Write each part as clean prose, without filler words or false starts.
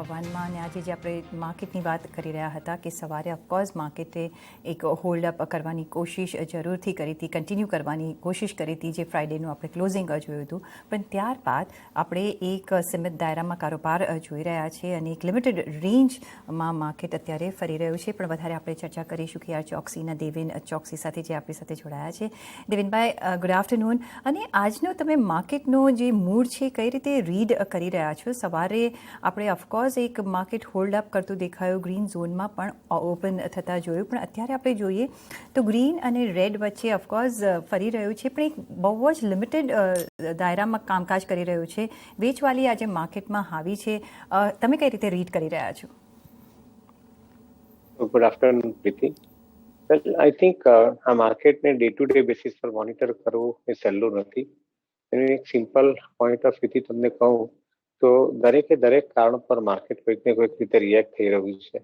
વનમાં અને આજે જે આપણે માર્કેટની વાત કરી રહ્યા હતા કે સવારે ઓફકોર્સ માર્કેટે એક હોલ્ડ અપ કરવાની કોશિશ જરૂરથી કરી હતી, કન્ટિન્યુ કરવાની કોશિશ કરી હતી, જે ફ્રાઇડેનું આપણે ક્લોઝિંગ જોયું હતું. પણ ત્યારબાદ આપણે એક સીમિત દાયરામાં કારોબાર જોઈ રહ્યા છીએ અને એક લિમિટેડ રેન્જમાં માર્કેટ અત્યારે ફરી રહ્યું છે. પણ વધારે આપણે ચર્ચા કરીશું કે ચોકસીના દેવેન ચોકસી સાથે જે આપણી સાથે જોડાયા છે. Devenbhai, good afternoon. અને આજનો તમે માર્કેટનો જે મૂડ છે કઈ રીતે રીડ કરી રહ્યા છો? સવારે આપણે ઓફકોર્સ એક માર્કેટ હોલ્ડ અપ કરતું દેખાયું, ગ્રીન ઝોનમાં પણ ઓપન થતાં જોયું. પણ અત્યારે આપણે જોઈએ તો ગ્રીન અને રેડ વચ્ચે ઓફકોર્સ ફરી રહ્યું છે, પણ એક બહુ જ લિમિટેડ દાયરામાં કામકાજ કરી રહ્યું છે. વેચવાલી આજે માર્કેટમાં હાવી છે. તમે કઈ રીતે રીડ કરી રહ્યા છો? Good afternoon Preeti. Well, I think આ માર્કેટને ડે ટુ ડે બેસિસ પર મોનિટર કરવું એ સહેલું નથી. એનું એક સિમ્પલ પોઈન્ટ ઓફ વ્યૂથી તમને કહું તો દરેક કારણ પર માર્કેટ કોઈક ને કોઈક રીતે રિએક્ટ થઈ રહ્યું છે.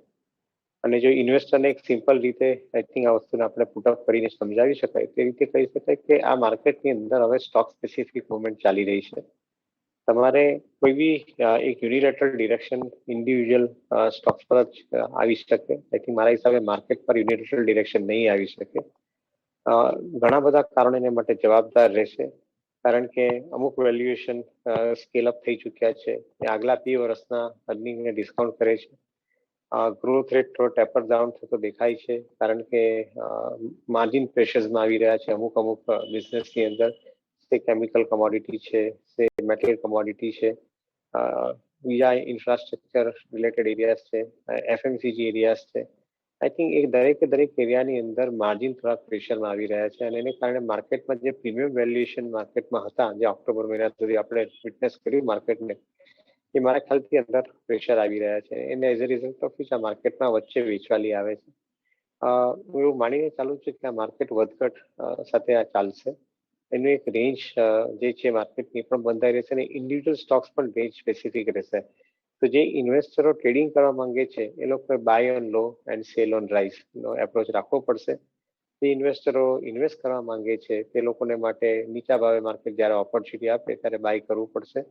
અને જો ઇન્વેસ્ટરને એક સિમ્પલ રીતે આઈ થિંક આ વસ્તુને આપણે પુટઅપ કરીને સમજાવી શકાય તે રીતે કહી શકાય કે આ માર્કેટની અંદર હવે સ્ટોક સ્પેસિફિક મુવમેન્ટ ચાલી રહી છે. તમારે કોઈ બી એક યુનિલેટરલ ડિરેક્શન ઇન્ડિવિજ્યુઅલ સ્ટોક્સ પર જ આવી શકે. આઈ થિંક મારા હિસાબે માર્કેટ પર યુનિલેટરલ ડિરેક્શન નહીં આવી શકે. ઘણા બધા કારણો એને માટે જવાબદાર રહેશે, કારણ કે અમુક વેલ્યુએશન સ્કેલ અપ થઈ ચૂક્યા છે. આગલા 2 વર્ષના અર્નિંગને ડિસ્કાઉન્ટ કરે છે. ગ્રોથ રેટ થોડો ટેપર ડાઉન થતો દેખાય છે, કારણ કે માર્જિન પ્રેશર્સમાં આવી રહ્યા છે અમુક બિઝનેસની અંદર. સે કેમિકલ કોમોડિટી છે, સે મેટેરિયલ કોમોડિટી છે, બીજા ઇન્ફ્રાસ્ટ્રક્ચર રિલેટેડ એરિયાઝ છે, એફએમસીજી એરિયાઝ છે. આઈ થિંક એ દરેક એરિયાની અંદર માર્જિન થોડાક પ્રેશરમાં આવી રહ્યા છે અને એને કારણે માર્કેટમાં જે પ્રીમિયમ વેલ્યુએશન માર્કેટમાં હતા, જે ઓક્ટોબર મહિના સુધી આપણે વિટનેસ કર્યું માર્કેટને, એ મારા ખ્યાલથી અંદર પ્રેશર આવી રહ્યા છે. એને as a result of which આ માર્કેટમાં વચ્ચે વેચવાલી આવે છે. હું એવું માનીને ચાલુ છું કે આ માર્કેટ વધઘટ સાથે આ ચાલશે. એનું એક રેન્જ જે છે માર્કેટની પણ બંધાઈ રહેશે અને ઇન્ડિવિજ્યુઅલ સ્ટોક્સ પણ રેન્જ સ્પેસિફિક રહેશે. તો જે ઇન્વેસ્ટરો ટ્રેડિંગ કરવા માંગે છે એ લોકોએ buy on low and sell on rise નો એપ્રોચ રાખવો પડશે. જે ઇન્વેસ્ટરો ઇન્વેસ્ટ કરવા માંગે છે તે લોકોને માટે નીચા ભાવે માર્કેટ જ્યારે ઓપોર્ચ્યુનિટી આપે ત્યારે બાય કરવું પડશે.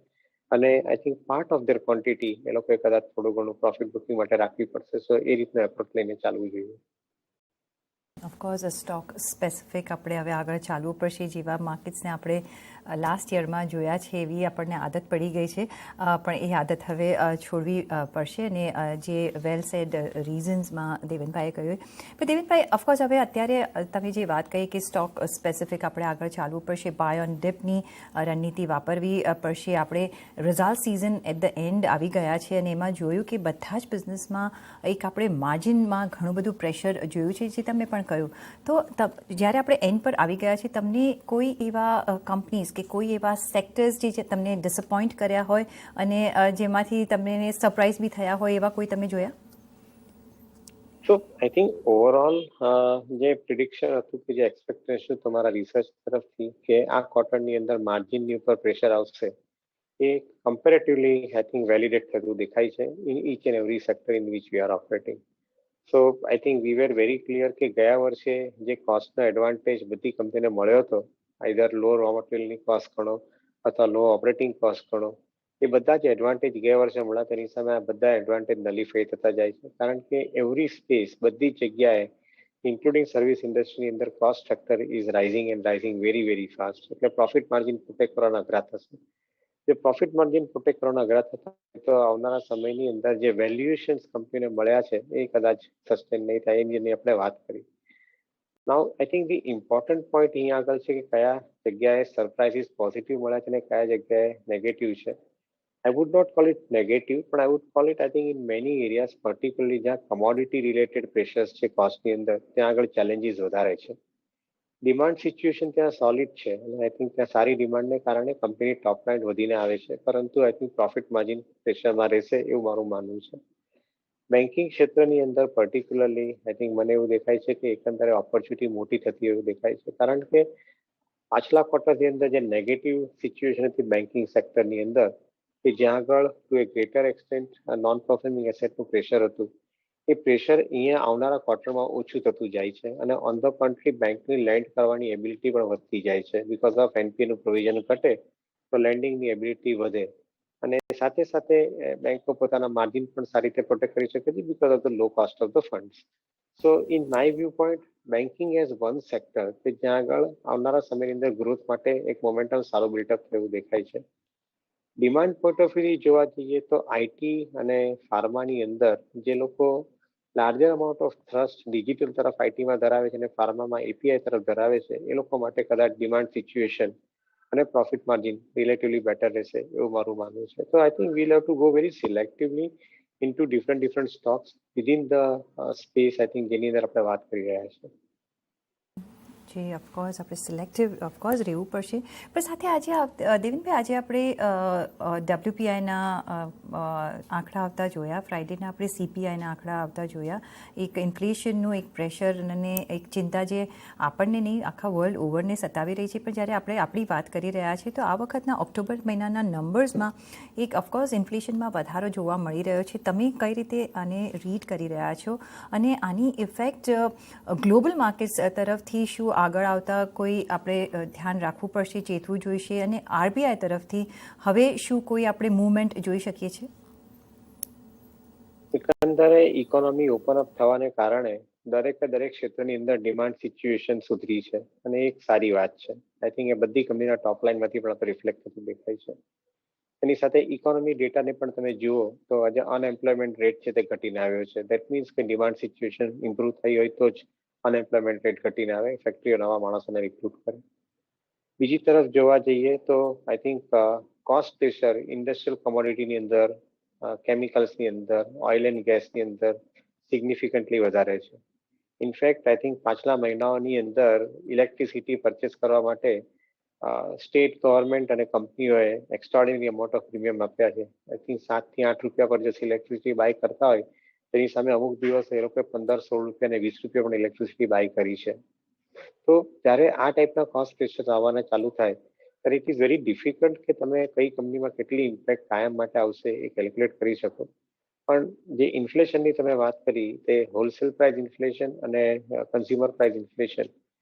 અને I think part of their quantity એ લોકોએ કદાચ થોડું ઘણું પ્રોફિટ બુકિંગ માટે રાખવી પડશે. સો એ રીતનો એપ્રોચ લઈને ચાલવું જોઈએ. ઓફકોર્સ સ્ટોક સ્પેસિફિક આપણે હવે આગળ ચાલવું પડશે. જેવા માર્કેટ્સને આપણે લાસ્ટ યરમાં જોયા છે એવી આપણને આદત પડી ગઈ છે, પણ એ આદત હવે છોડવી પડશે. અને જે વેલ સેડ રીઝન્સમાં દેવેનભાઈએ કહ્યું. પણ દેવેનભાઈ, ઓફકોર્સ હવે અત્યારે તમે જે વાત કહી કે સ્ટોક સ્પેસિફિક આપણે આગળ ચાલવું પડશે, બાય ઓન ડિપની રણનીતિ વાપરવી પડશે. આપણે result season at the end આવી ગયા છે અને એમાં જોયું કે બધા જ બિઝનેસમાં એક આપણે માર્જિનમાં ઘણું બધું પ્રેશર જોયું છે, જે તમે પણ કહ્યું. તો જ્યારે આપણે એન્ડ પર આવી ગયા છે, તમને કોઈ એવા કંપનીઝ કે કોઈ એવા સેક્ટર્સ જે તમને ડિસઅપોઇન્ટ કર્યા હોય અને જેમાંથી તમને સરપ્રાઇઝ બી થયા હોય, એવા કોઈ તમે જોયા? સો આઈ થિંક ઓવરઓલ જે પ્રિડિક્શન હતું કે જે એક્સપેક્ટેશન તમારા રિસર્ચ તરફથી કે આ ક્વાર્ટરની અંદર માર્જિનની ઉપર પ્રેશર આવશે, એ કમ્પેરેટિવલી આઈ થિંક વેલિડેટ થતું દેખાય છે in each and every sector in which we are operating. So I think we wear very clear કે ગયા વર્ષે જે કોસ્ટનો એડવાન્ટેજ બધી કંપનીને મળ્યો હતો, આઈધર લો રો મટીરિયલની કોસ્ટ ગણો અથવા લો ઓપરેટિંગ કોસ્ટ ગણો, એ બધા જ એડવાન્ટેજ ગયા વર્ષે મળ્યા તેની સામે આ બધા એડવાન્ટેજ નલિફાઈ થતા જાય છે. કારણ કે એવરી સ્પેસ, બધી જગ્યાએ ઇન્ક્લુડિંગ સર્વિસ ઇન્ડસ્ટ્રીની અંદર cost factor is rising and rising very very fast. એટલે પ્રોફિટ માર્જિન પ્રોટેક્ટ કરવાના અઘરા થશે. જે પ્રોફિટ માર્જિન પ્રોટેક્ટ કરવાના અઘરા થતા તો આવનારા સમયની અંદર જે વેલ્યુએશન્સ કંપનીને મળ્યા છે એ કદાચ સસ્ટેન નહીં થાય, એની આપણે વાત કરી. Now I think the important point અહીંયા આગળ છે કે કયા જગ્યાએ સરપ્રાઇઝીસ પોઝિટિવ મળ્યા છે અને કયા જગ્યાએ નેગેટિવ છે. I would not call it negative, but I would call it, I think, in many areas, particularly જ્યાં commodity related pressures છે કોસ્ટની અંદર, ત્યાં આગળ challenges વધારે છે. ડિમાન્ડ સિચ્યુએશન ત્યાં સોલિડ છે અને આઈ થિંક ત્યાં સારી ડિમાન્ડને કારણે કંપની ટોપ લાઇન વધીને આવે છે, પરંતુ આઈ થિંક પ્રોફિટ માર્જિન પ્રેશરમાં રહેશે એવું મારું માનવું છે. બેન્કિંગ ક્ષેત્રની અંદર પર્ટિક્યુલરલી આઈ થિંક મને એવું દેખાય છે કે એકંદરે ઓપોર્ચ્યુનિટી મોટી થતી એવું દેખાય છે, કારણ કે પાછલા ક્વાર્ટરની અંદર જે નેગેટિવ સિચ્યુએશન હતી બેન્કિંગ સેક્ટરની અંદર, કે જ્યાં આગળ to a greater extent non performing એસેટનું પ્રેશર હતું, એ પ્રેશર અહીંયા આવનારા ક્વાર્ટરમાં ઓછું થતું જાય છે અને ઓન ધ કન્ટ્રી બેંકની લેન્ડ કરવાની એબિલિટી પણ વધતી જાય છે. બીકોઝ ઓફ એનપીનું પ્રોવિઝન ઘટે તો લેન્ડિંગની એબિલિટી વધે. અને સાથે સાથે બેંકો પોતાના માર્જિન પણ સારી રીતે પ્રોટેક્ટ કરી શકે છે because of the low cost of the funds. So in my view point banking as one sector કે જ્યાં આગળ આવનારા સમયની અંદર ગ્રોથ માટે એક મોમેન્ટમ સારું બિલ્ટઅપ થયું દેખાય છે. ડિમાન્ડ પોઈન્ટ ઓફ વ્યૂ જોવા જઈએ તો આઈટી અને ફાર્માની અંદર જે લોકો larger amount of thrust digital તરફ આઈટીમાં ધરાવે છે અને ફાર્મામાં એપીઆઈ તરફ ધરાવે છે એ લોકો માટે કદાચ ડિમાન્ડ સિચ્યુએશન અને પ્રોફિટ માર્જિન રિલેટિવલી બેટર રહેશે એવું મારું માનવું છે. તો I think we'll have to go very selectively into different stocks within the space I think જેની અંદર આપણે વાત કરી રહ્યા છીએ. જે ઓફકોર્સ આપણે સિલેક્ટિવ ઓફકોર્સ રહેવું પડશે. પણ સાથે આજે દેવેનભાઈ આજે આપણે ડબ્લ્યુપીઆઈના આંકડા આવતા જોયા, ફ્રાઇડેના આપણે સીપીઆઈના આંકડા આવતા જોયા. એક ઇન્ફ્લેશનનું એક પ્રેશર અને એક ચિંતા જે આપણને નહીં આખા વર્લ્ડ ઓવરને સતાવી રહી છે. પણ જ્યારે આપણે આપણી વાત કરી રહ્યા છીએ તો આ વખતના ઓક્ટોબર મહિનાના નંબર્સમાં એક ઓફકોર્સ ઇન્ફ્લેશનમાં વધારો જોવા મળી રહ્યો છે. તમે કઈ રીતે આને રીડ કરી રહ્યા છો અને આની ઇફેક્ટ ગ્લોબલ માર્કેટ્સ તરફથી શું આગળ આવતા કોઈ આપણે ધ્યાન રાખવું પડશે, ચેતવું જોઈશે અને આરબીઆઈ તરફથી હવે શું કોઈ આપણે મૂવમેન્ટ જોઈ શકીએ છીએ? એકંદરે ઇકોનોમી ઓપન અપ થવાને કારણે દરેક ક્ષેત્રની અંદર ડિમાન્ડ સિચ્યુએશન સુધરી છે અને એક સારી વાત છે. આઈ થિંક એ બધી કંપનીના ટોપ લાઇનમાંથી પણ રિફ્લેક્ટ થતું દેખાય છે. એની સાથે ઇકોનોમી ડેટાને પણ તમે જુઓ તો આજે અનએમ્પ્લોયમેન્ટ રેટ છે તે ઘટીને આવ્યો છે. દેટ મીન્સ કે ડિમાન્ડ સિચ્યુએશન ઇમ્પ્રુવ થઈ હોય તો જ અનએમ્પ્લોયમેન્ટ રેટ ઘટીને આવે, ફેક્ટરીઓ નવા માણસોને રિક્રુટ કરે. બીજી તરફ જોવા જઈએ તો I think cost pressure industrial કોમોડિટીની અંદર, કેમિકલ્સની અંદર, ઓઇલ એન્ડ ગેસની અંદર સિગ્નિફિકન્ટલી વધારે છે. ઇનફેક્ટ આઈ થિંક પાછલા મહિનાઓની અંદર ઇલેક્ટ્રિસિટી પરચેસ કરવા માટે સ્ટેટ ગવર્મેન્ટ અને કંપનીઓએ એક્સ્ટ્રાઓર્ડિનરી અમાઉન્ટ ઓફ પ્રીમિયમ આપ્યા છે. આઈ થિંક 7 થી 8 રૂપિયા પર જે ઇલેક્ટ્રિસિટી બાય કરતા હોય તેની સામે અમુક દિવસ એ લોકોએ 15-16 રૂપિયા અને 20 રૂપિયા પણ ઇલેક્ટ્રિસિટી બાય કરી છે. તો જ્યારે આ ટાઈપના કોસ્ટ પ્રેશર આવવાના ચાલુ થાય ત્યારે ઇટ ઇઝ વેરી ડિફિકલ્ટ કે તમે કઈ કંપનીમાં કેટલી ઇમ્પેક્ટ કાયમ માટે આવશે એ કેલ્ક્યુલેટ કરી શકો. પણ જે ઇન્ફ્લેશનની તમે વાત કરી તે હોલસેલ પ્રાઇસ ઇન્ફ્લેશન અને કન્ઝ્યુમર પ્રાઇસ ઇન્ફ્લેશન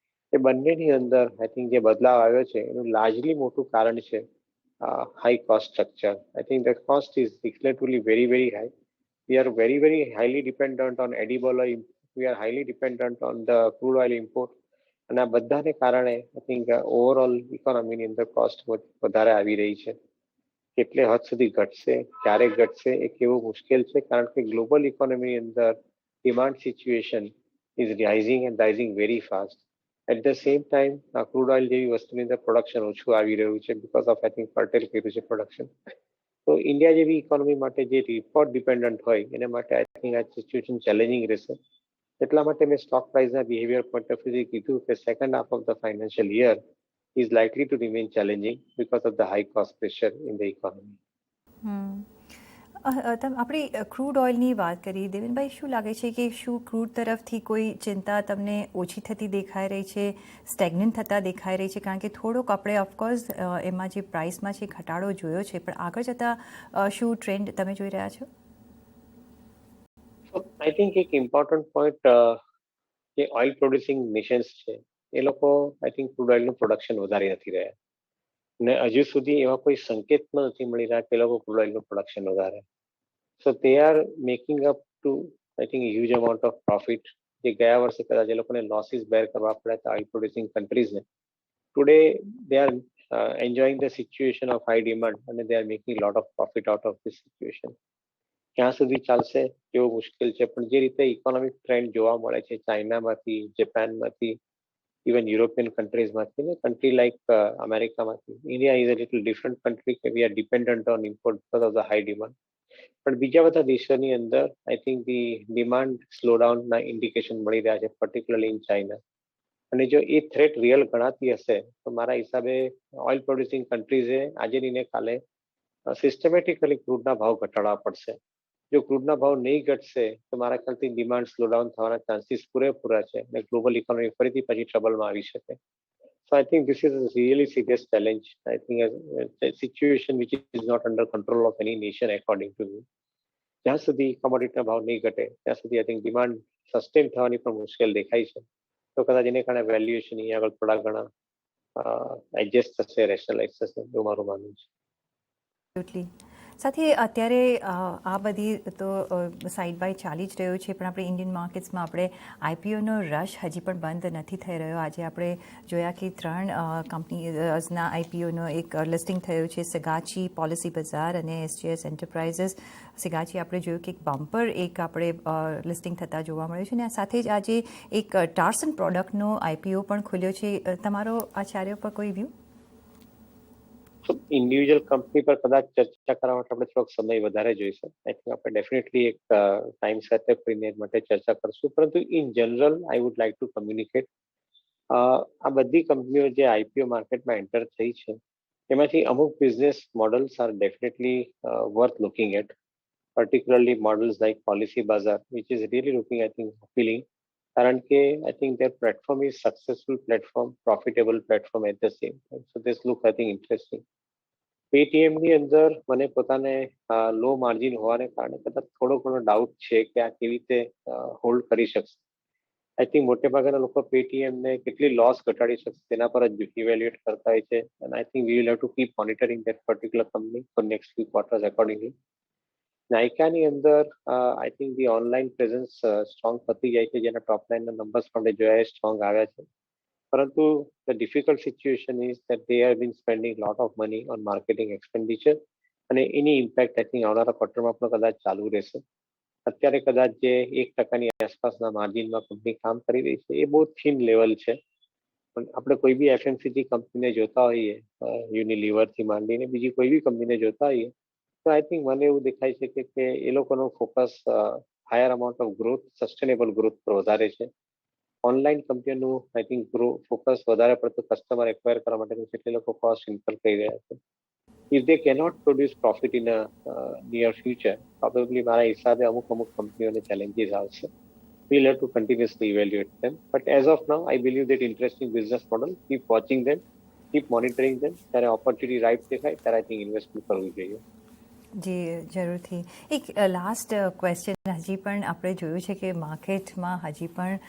એ બંનેની અંદર આઈ થિંક જે બદલાવ આવ્યો છે એનું લાર્જલી મોટું કારણ છે high cost structure. I think the cost is relatively very high. We are very highly dependent on edible oil. We are highly dependent on the crude oil import. અને આ બધાને કારણે આઈ થિંક ઓવરઓલ ઇકોનોમીની અંદર cost વધારે આવી રહી છે. કેટલે હદ સુધી ઘટશે, ક્યારે ઘટશે એ કેવું મુશ્કેલ છે કારણ કે ગ્લોબલ ઇકોનોમીની અંદર demand situation is rising very fast. At the same time crude oil જેવી વસ્તુની અંદર પ્રોડક્શન ઓછું આવી રહ્યું છે because of I think cartel કર્યું છે પ્રોડક્શન. તો ઇન્ડિયા જેવી ઇકોનોમી માટે જે રિપોર્ટ ડિપેન્ડન્ટ હોય એના માટે આઈ થિંક આ સિચ્યુએશન ચેલેન્જિંગ રહેશે. એટલા માટે મેં સ્ટોક પ્રાઇસના બિહેવિયર પોઈન્ટ ઓફ વ્યૂથી કીધું કે second half of the financial year is likely two remain challenging because of the high cost pressure in the economy. આપણે ક્રૂડ ઓઇલની વાત કરી, દેવેનભાઈ શું લાગે છે કે શું ક્રૂડ તરફથી કોઈ ચિંતા તમને ઓછી થતી દેખાઈ રહી છે, સ્ટેગ્નન્ટ થતા દેખાઈ રહી છે? કારણ કે થોડોક આપણે ઓફકોર્સ એમાં જે પ્રાઇસમાં છે ઘટાડો જોયો છે, પણ આગળ જતાં શું ટ્રેન્ડ તમે જોઈ રહ્યા છો? આઈ થિંક એક ઇમ્પોર્ટન્ટ પોઈન્ટ જે ઓઇલ પ્રોડ્યુસિંગ નેશન્સ છે એ લોકો આઈ થિંક ક્રૂડ ઓઇલનું પ્રોડક્શન વધારી નથી રહ્યા અને હજુ સુધી એવા કોઈ સંકેત પણ નથી મળી રહ્યા કે એ લોકો ક્રૂડ ઓઇલનું પ્રોડક્શન વધારે. So they are making up to I think huge amount of profit જે ગયા વર્ષે કદાચ એ લોકોને લોસીસ બેર કરવા પડ્યા હતા ઓઇલ પ્રોડ્યુસિંગ કન્ટ્રીઝને. Today they are enjoying the situation of high demand અને they are making lot of profit out of this situation. ક્યાં સુધી ચાલશે એવું મુશ્કેલ છે, પણ જે રીતે ઇકોનોમિક ટ્રેન્ડ જોવા મળે છે ચાઇનામાંથી, જાપાનમાંથી, ઇવન યુરોપિયન કન્ટ્રીઝમાંથી ને કન્ટ્રી લાઇક અમેરિકામાંથી, India is a little different country કે we are dependent on import because of the high demand. પણ બીજા બધા દેશોની અંદર આઈ થિંક ધી ડિમાન્ડ સ્લોડાઉનના ઇન્ડિકેશન મળી રહ્યા છે પર્ટિક્યુલરલી ઇન ચાઇના. અને જો એ થ્રેટ રિયલ ગણાતી હશે તો મારા હિસાબે ઓઇલ પ્રોડ્યુસિંગ કન્ટ્રીઝે આજે ને કાલે સિસ્ટમેટિકલી ક્રૂડના ભાવ ઘટાડવા પડશે. જો ક્રૂડના ભાવ નહીં ઘટશે તો મારા ખ્યાલથી ડિમાન્ડ સ્લોડાઉન થવાના ચાન્સીસ પૂરેપૂરા છે અને ગ્લોબલ ઇકોનોમી ફરીથી પછી ટ્રબલમાં આવી શકે. So I think this is a really serious challenge. I think situation which is not under control of any nation according to me. જ્યાં સુધી કોમોડિટીના ભાવ નહીં ઘટે ત્યાં સુધી આઈ થિંક ડિમાન્ડ સસ્ટેન થવાની પણ મુશ્કેલ દેખાય છે. તો કદાચ એને કારણે વેલ્યુએશન અહીંયા આગળ થોડા ઘણા એડજસ્ટ થશે, રેશનલાઇઝ થશે એવું મારું માનવું છે. સાથે અત્યારે આ બધી તો સાઇડ બાય ચાલી જ રહ્યો છે, પણ આપણે ઇન્ડિયન માર્કેટ્સમાં આપણે આઈપીઓનો રશ હજી પણ બંધ નથી થઈ રહ્યો. આજે આપણે જોયા કે 3 કંપનીઝના આઈપીઓનો એક લિસ્ટિંગ થયું છે, સગાચી, પોલિસી બજાર અને એસજીએસ એન્ટરપ્રાઇઝીસ. સગાચી આપણે જોયું કે એક બમ્પર એક આપણે લિસ્ટિંગ થતાં જોવા મળ્યું છે, અને સાથે જ આજે એક ટાર્સન પ્રોડક્ટનો આઈપીઓ પણ ખુલ્યો છે. તમારો આચાર્ય પર કોઈ વ્યૂ? ઇન્ડિવિજ્યુઅલ કંપની પર કદાચ ચર્ચા કરવા માટે આપણે થોડોક સમય વધારે જોઈશે. આઈ થિંક આપણે ડેફિનેટલી એક ટાઈમ સાથે કરીને એ માટે ચર્ચા કરશું, પરંતુ in general I would like to communicate આ બધી કંપનીઓ જે આઈપીઓ માર્કેટમાં એન્ટર થઈ છે એમાંથી અમુક business models are definitely worth looking at, particularly models like Policy Bazaar, which is really looking, I think, appealing. કારણ કે I think their platform is successful platform, profitable platform at the same time. So this look, I think, interesting. Paytm ની અંદર મને પોતાને લો margin હોવાને કારણે કદાચ થોડો ઘણો ડાઉટ છે કે આ કેવી રીતે હોલ્ડ કરી શકશે. આઈ થિંક મોટે ભાગના લોકો પેટીએમ ને કેટલી લોસ ઘટાડી શકશે તેના પર જ ઇવેલ્યુએટ કરતા હોય છે, and I think we will have to keep monitoring that particular company for next few quarters accordingly. નાયકાની અંદર I think the online presence strong થતી જાય છે, જેના ટોપ લાઈનના નંબર્સ પણ જોયા સ્ટ્રોંગ આવ્યા છે, પરંતુ the difficult situation is that they have been spending a lot of money on marketing expenditure અને એની ઇમ્પેક્ટ આઈ થિંક આવનારા ક્વાર્ટરમાં પણ કદાચ ચાલુ રહેશે. અત્યારે કદાચ જે 1% આસપાસના માર્જિનમાં કંપની કામ કરી રહી છે એ બહુ થીન લેવલ છે, પણ આપણે કોઈ બી એફએમસીજી કંપનીને જોતા હોઈએ, યુનિલિવરથી માંડીને બીજી કોઈ બી કંપનીને જોતા હોઈએ, તો આઈ થિંક મને એવું દેખાય છે કે એ લોકોનો focus higher amount of growth, sustainable growth પર વધારે છે. ઓનલાઈન કંપનીઓનું આઈ થિંક ફોકસ વધારે પડતું કસ્ટમર એક્વાયર કરવા માટેનું છે, એટલે લોકો કોસ્ટ ઇન્કર કરી રહ્યા છે. If they cannot produce profit in near future, probably મારા હિસાબે અમુક કંપનીઓને ચેલેન્જીસ આવશે. We'll have to continuously evaluate them. But as of now, I believe that interesting business model, keep watching them, keep monitoring them. ત્યારે opportunity right દેખાય ત્યારે I think investment કરવું જોઈએ. જી જરૂરથી. એક લાસ્ટ ક્વેશ્ચન, હજી પણ આપણે જોયું છે કે માર્કેટમાં હજી પણ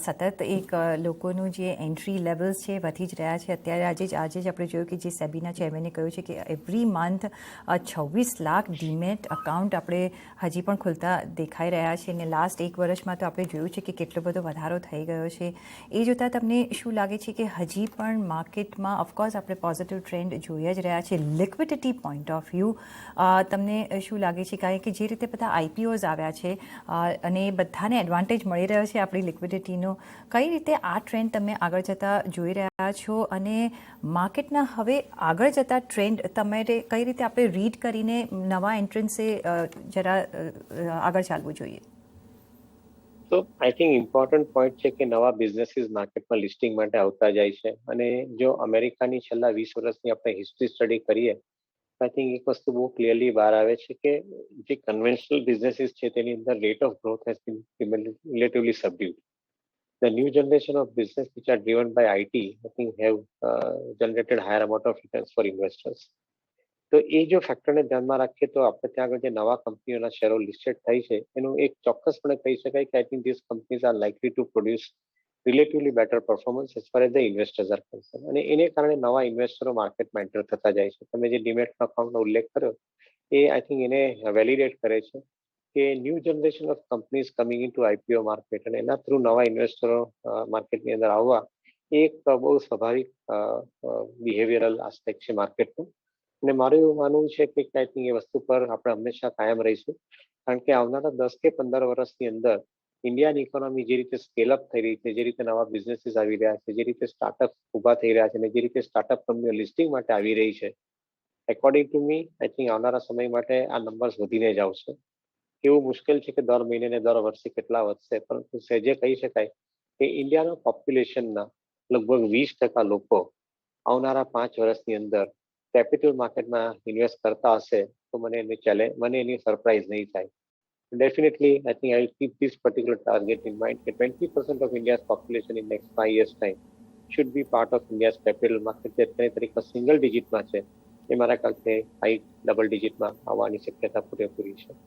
સતત એક લોકોનું જે એન્ટ્રી લેવલ્સ છે વધી જ રહ્યા છે. અત્યારે આજે જ આપણે જોયું કે જે સેબીના ચેરમેને કહ્યું છે કે every month 26 lakh demat account આપણે હજી પણ ખુલતા દેખાઈ રહ્યા છે, અને લાસ્ટ 1 વર્ષમાં તો આપણે જોયું છે કે કેટલો બધો વધારો થઈ ગયો છે. એ જોતાં તમને શું લાગે છે કે હજી પણ માર્કેટમાં ઓફકોર્સ આપણે પોઝિટિવ ટ્રેન્ડ જોઈ જ રહ્યા છે, લિક્વિડિટી પોઈન્ટ ઓફ વ્યૂ તમને શું લાગે છે? કારણ કે જે રીતે બધા આઈપીઓઝ આવ્યા છે અને બધાને એડવાન્ટેજ મળી રહ્યો છે આપણી લિક્વિડિટીનો, કઈ રીતે આ ટ્રેન્ડ તમે આગળ જતાં જોઈ રહ્યા છો, અને માર્કેટના હવે આગળ જતા ટ્રેન્ડ તમારે કઈ રીતે આપણે રીડ કરીને નવા એન્ટ્રન્સે જરા આગળ ચાલવું જોઈએ? તો આઈ થિંક ઇમ્પોર્ટન્ટ પોઈન્ટ છે કે નવા બિઝનેસીસ માર્કેટમાં લિસ્ટિંગ માટે આવતા જાય છે, અને જો અમેરિકાની છેલ્લા 20 વર્ષની આપણે હિસ્ટ્રી સ્ટડી કરીએ, આઈ થિંક એક વસ્તુ બહુ ક્લિયરલી બહાર આવે છે કે જે કન્વેન્શનલ બિઝનેસીસ છે તેની અંદર rate of growth has been relatively subdued. The new generation of business which are driven by IT, I think have generated higher amount of returns for investors. તો એ જો ફેક્ટરને ધ્યાનમાં રાખીએ તો આપણે ત્યાં આગળ જે નવા કંપનીઓના શેરો લિસ્ટેડ થઈ છે એનું એક ચોક્કસપણે કહી શકાય કે I think this companies are likely to produce relatively better performance as far as the investors are concern, અને એને કારણે નવા ઇન્વેસ્ટરો માર્કેટમાં એન્ટર થતા જાય છે. તમે જે ડીમેટ અકાઉન્ટનો ઉલ્લેખ કર્યો એ આઈ થિંક એને વેલિડેટ કરે છે કે new generation of companies coming in to IPO market, અને એના થ્રુ નવા ઇન્વેસ્ટરો માર્કેટની અંદર આવવા એ એક બહુ સ્વાભાવિક બિહેવિયરલ આસ્પેક્ટ છે માર્કેટનું. અને મારું એવું માનવું છે કે આઈ થિંક એ વસ્તુ પર આપણે હંમેશા કાયમ રહીશું, કારણ કે આવનારા 10 કે 15 વર્ષની અંદર ઇન્ડિયાની ઇકોનોમી જે રીતે સ્કેલ અપ થઈ રહી છે, જે રીતે નવા બિઝનેસીસ આવી રહ્યા છે, જે રીતે સ્ટાર્ટઅપ ઊભા થઈ રહ્યા છે, અને જે રીતે સ્ટાર્ટઅપ કંપનીઓ લિસ્ટિંગ માટે આવી રહી છે, according to me I think આવનારા સમય માટે આ નંબર્સ વધીને જ આવશે. એવું મુશ્કેલ છે કે દર મહિને ને દર વર્ષે કેટલા વધશે, પરંતુ સહેજે કહી શકાય કે ઇન્ડિયાના પોપ્યુલેશનના લગભગ 20% લોકો આવનારા 5 વર્ષની અંદર કેપિટલ માર્કેટમાં ઇન્વેસ્ટ કરતા હશે તો મને એની સરપ્રાઇઝ નહીં થાય. Definitely, I think I will keep this particular target in mind that 20% of India's population in next 5 years' time should be part of India's capital market. જે અત્યારે તરીકે સિંગલ ડિજિટમાં છે એ મારા ખ્યાલથી હાઈ ડબલ ડિજિટમાં આવવાની શક્યતા પૂરેપૂરી છે.